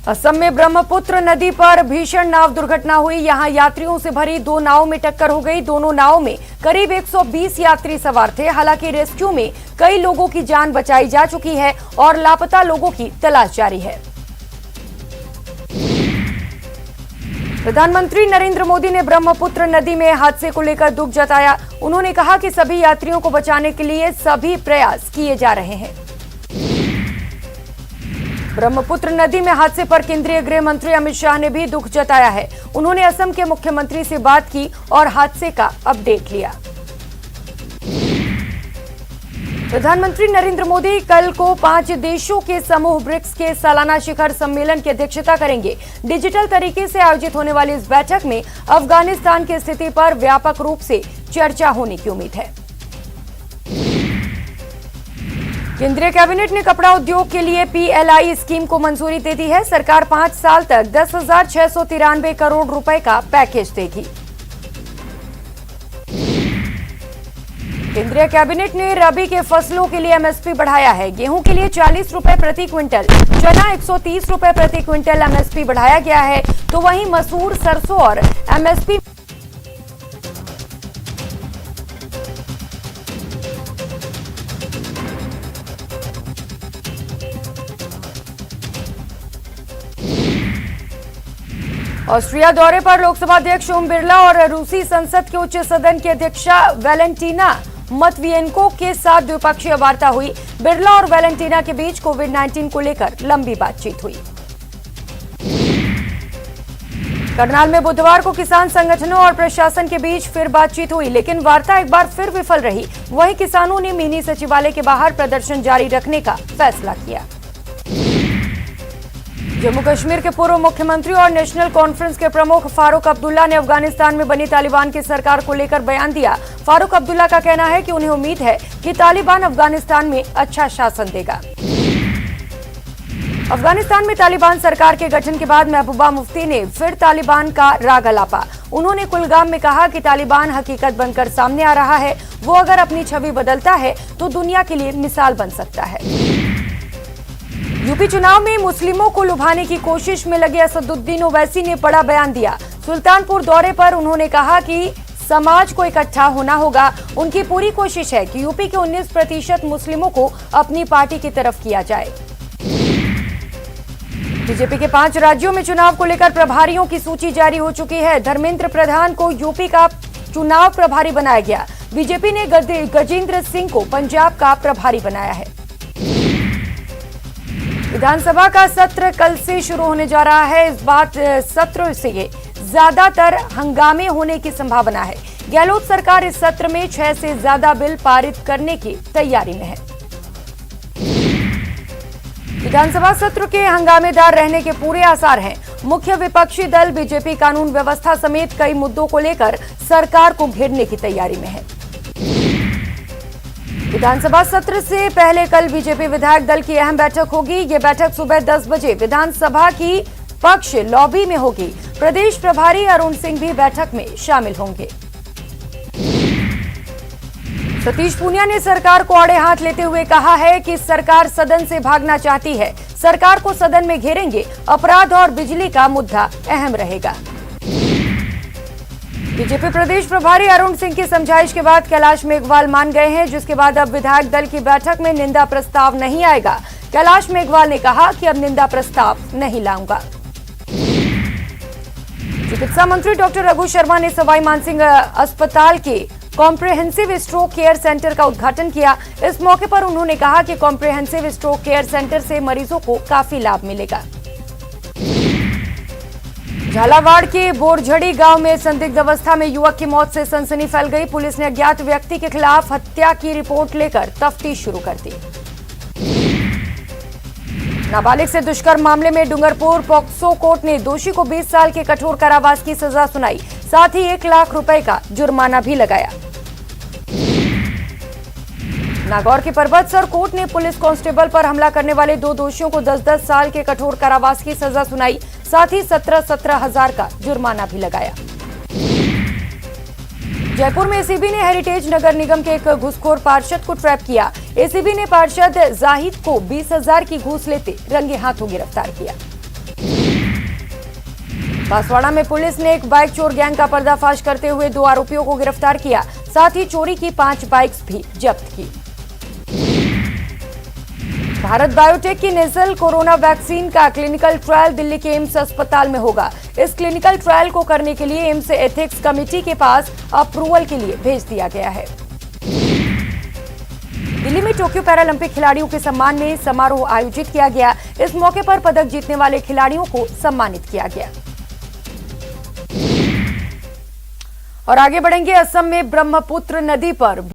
असम में ब्रह्मपुत्र नदी पर भीषण नाव दुर्घटना हुई। यहां यात्रियों से भरी दो नाव में टक्कर हो गई। दोनों नाव में करीब 120 यात्री सवार थे। हालांकि रेस्क्यू में कई लोगों की जान बचाई जा चुकी है और लापता लोगों की तलाश जारी है। प्रधानमंत्री नरेंद्र मोदी ने ब्रह्मपुत्र नदी में हादसे को लेकर दुख जताया। उन्होंने कहा कि सभी यात्रियों को बचाने के लिए सभी प्रयास किए जा रहे हैं। ब्रह्मपुत्र नदी में हादसे पर केंद्रीय गृह मंत्री अमित शाह ने भी दुख जताया है। उन्होंने असम के मुख्यमंत्री से बात की और हादसे का अपडेट लिया। प्रधानमंत्री नरेंद्र मोदी कल को 5 देशों के समूह ब्रिक्स के सालाना शिखर सम्मेलन की अध्यक्षता करेंगे। डिजिटल तरीके से आयोजित होने वाली इस बैठक में अफगानिस्तान की स्थिति पर व्यापक रूप से चर्चा होने की उम्मीद है। केंद्रीय कैबिनेट ने कपड़ा उद्योग के लिए PLI स्कीम को मंजूरी दे दी है। सरकार 5 साल तक 10,693 करोड़ रुपए का पैकेज देगी। केंद्रीय कैबिनेट ने रबी के फसलों के लिए MSP बढ़ाया है। गेहूं के लिए 40 रुपए प्रति क्विंटल, चना 130 रुपए प्रति क्विंटल MSP बढ़ाया गया है। तो वहीं मसूर, सरसों और MSP ऑस्ट्रिया दौरे पर लोकसभा अध्यक्ष ओम बिरला और रूसी संसद के उच्च सदन की अध्यक्षा वैलेंटीना मतवियेंको के साथ द्विपक्षीय वार्ता हुई। बिरला और वैलेंटीना के बीच कोविड-19 को लेकर लंबी बातचीत हुई। करनाल में बुधवार को किसान संगठनों और प्रशासन के बीच फिर बातचीत हुई, लेकिन वार्ता एक बार फिर विफल रही। वहीं किसानों ने मिनी सचिवालय के बाहर प्रदर्शन जारी रखने का फैसला किया। जम्मू कश्मीर के पूर्व मुख्यमंत्री और नेशनल कॉन्फ्रेंस के प्रमुख फारूक अब्दुल्ला ने अफगानिस्तान में बनी तालिबान की सरकार को लेकर बयान दिया। फारूक अब्दुल्ला का कहना है कि उन्हें उम्मीद है कि तालिबान अफगानिस्तान में अच्छा शासन देगा। अफगानिस्तान में तालिबान सरकार के गठन के बाद महबूबा मुफ्ती ने फिर तालिबान का राग अलापा। उन्होंने कुलगाम में कहा कि तालिबान हकीकत बनकर सामने आ रहा है। वो अगर अपनी छवि बदलता है तो दुनिया के लिए मिसाल बन सकता है। यूपी चुनाव में मुस्लिमों को लुभाने की कोशिश में लगे असदुद्दीन ओवैसी ने बड़ा बयान दिया। सुल्तानपुर दौरे पर उन्होंने कहा कि समाज को इकट्ठा होना होगा। उनकी पूरी कोशिश है कि यूपी के 19% मुस्लिमों को अपनी पार्टी की तरफ किया जाए। बीजेपी के 5 राज्यों में चुनाव को लेकर प्रभारियों की सूची जारी हो चुकी है। धर्मेंद्र प्रधान को यूपी का चुनाव प्रभारी बनाया गया। बीजेपी ने गजेंद्र सिंह को पंजाब का प्रभारी बनाया है। विधानसभा का सत्र कल से शुरू होने जा रहा है। इस बार सत्र से ज्यादातर हंगामे होने की संभावना है। गहलोत सरकार इस सत्र में 6 से ज्यादा बिल पारित करने की तैयारी में है। विधानसभा सत्र के हंगामेदार रहने के पूरे आसार हैं। मुख्य विपक्षी दल बीजेपी कानून व्यवस्था समेत कई मुद्दों को लेकर सरकार को घेरने की तैयारी में है। विधानसभा सत्र से पहले कल बीजेपी विधायक दल की अहम बैठक होगी। ये बैठक सुबह 10 बजे विधानसभा की पक्ष लॉबी में होगी। प्रदेश प्रभारी अरुण सिंह भी बैठक में शामिल होंगे। सतीश पूनिया ने सरकार को आड़े हाथ लेते हुए कहा है कि सरकार सदन से भागना चाहती है। सरकार को सदन में घेरेंगे। अपराध और बिजली का मुद्दा अहम रहेगा। बीजेपी प्रदेश प्रभारी अरुण सिंह की समझाइश के बाद कैलाश मेघवाल मान गए हैं, जिसके बाद अब विधायक दल की बैठक में निंदा प्रस्ताव नहीं आएगा। कैलाश मेघवाल ने कहा कि अब निंदा प्रस्ताव नहीं लाऊंगा। चिकित्सा मंत्री डॉक्टर रघु शर्मा ने सवाई मानसिंह अस्पताल के कॉम्प्रिहेंसिव स्ट्रोक केयर सेंटर का उद्घाटन किया। इस मौके पर उन्होंने कहा कि कॉम्प्रिहेंसिव स्ट्रोक केयर सेंटर से मरीजों को काफी लाभ मिलेगा। झालावाड़ के बोरझड़ी गांव में संदिग्ध अवस्था में युवक की मौत से सनसनी फैल गई। पुलिस ने अज्ञात व्यक्ति के खिलाफ हत्या की रिपोर्ट लेकर तफ्तीश शुरू कर दी। नाबालिग से दुष्कर्म मामले में डूंगरपुर पॉक्सो कोर्ट ने दोषी को 20 साल के कठोर कारावास की सजा सुनाई। साथ ही 1 लाख रुपए का जुर्माना भी लगाया। नागौर के परबतसर कोर्ट ने पुलिस कांस्टेबल पर हमला करने वाले 2 दोषियों को 10-10 साल के कठोर कारावास की सजा सुनाई। साथ ही 17-17 हजार का जुर्माना भी लगाया। जयपुर में एसीबी ने हेरिटेज नगर निगम के एक घूसखोर पार्षद को ट्रैप किया। एसीबी ने पार्षद जाहिद को 20,000 की घूस लेते रंगे हाथों गिरफ्तार किया। बांसवाड़ा में पुलिस ने एक बाइक चोर गैंग का पर्दाफाश करते हुए 2 आरोपियों को गिरफ्तार किया। साथ ही चोरी की 5 बाइक्स भी जब्त की। भारत बायोटेक की नेजल कोरोना वैक्सीन का क्लिनिकल ट्रायल दिल्ली के एम्स अस्पताल में होगा। इस क्लिनिकल ट्रायल को करने के लिए एम्स एथिक्स कमेटी के पास अप्रूवल के लिए भेज दिया गया है। दिल्ली में टोक्यो पैरालंपिक खिलाड़ियों के सम्मान में समारोह आयोजित किया गया। इस मौके पर पदक जीतने वाले खिलाड़ियों को सम्मानित किया गया। और आगे बढ़ेंगे, असम में ब्रह्मपुत्र नदी पर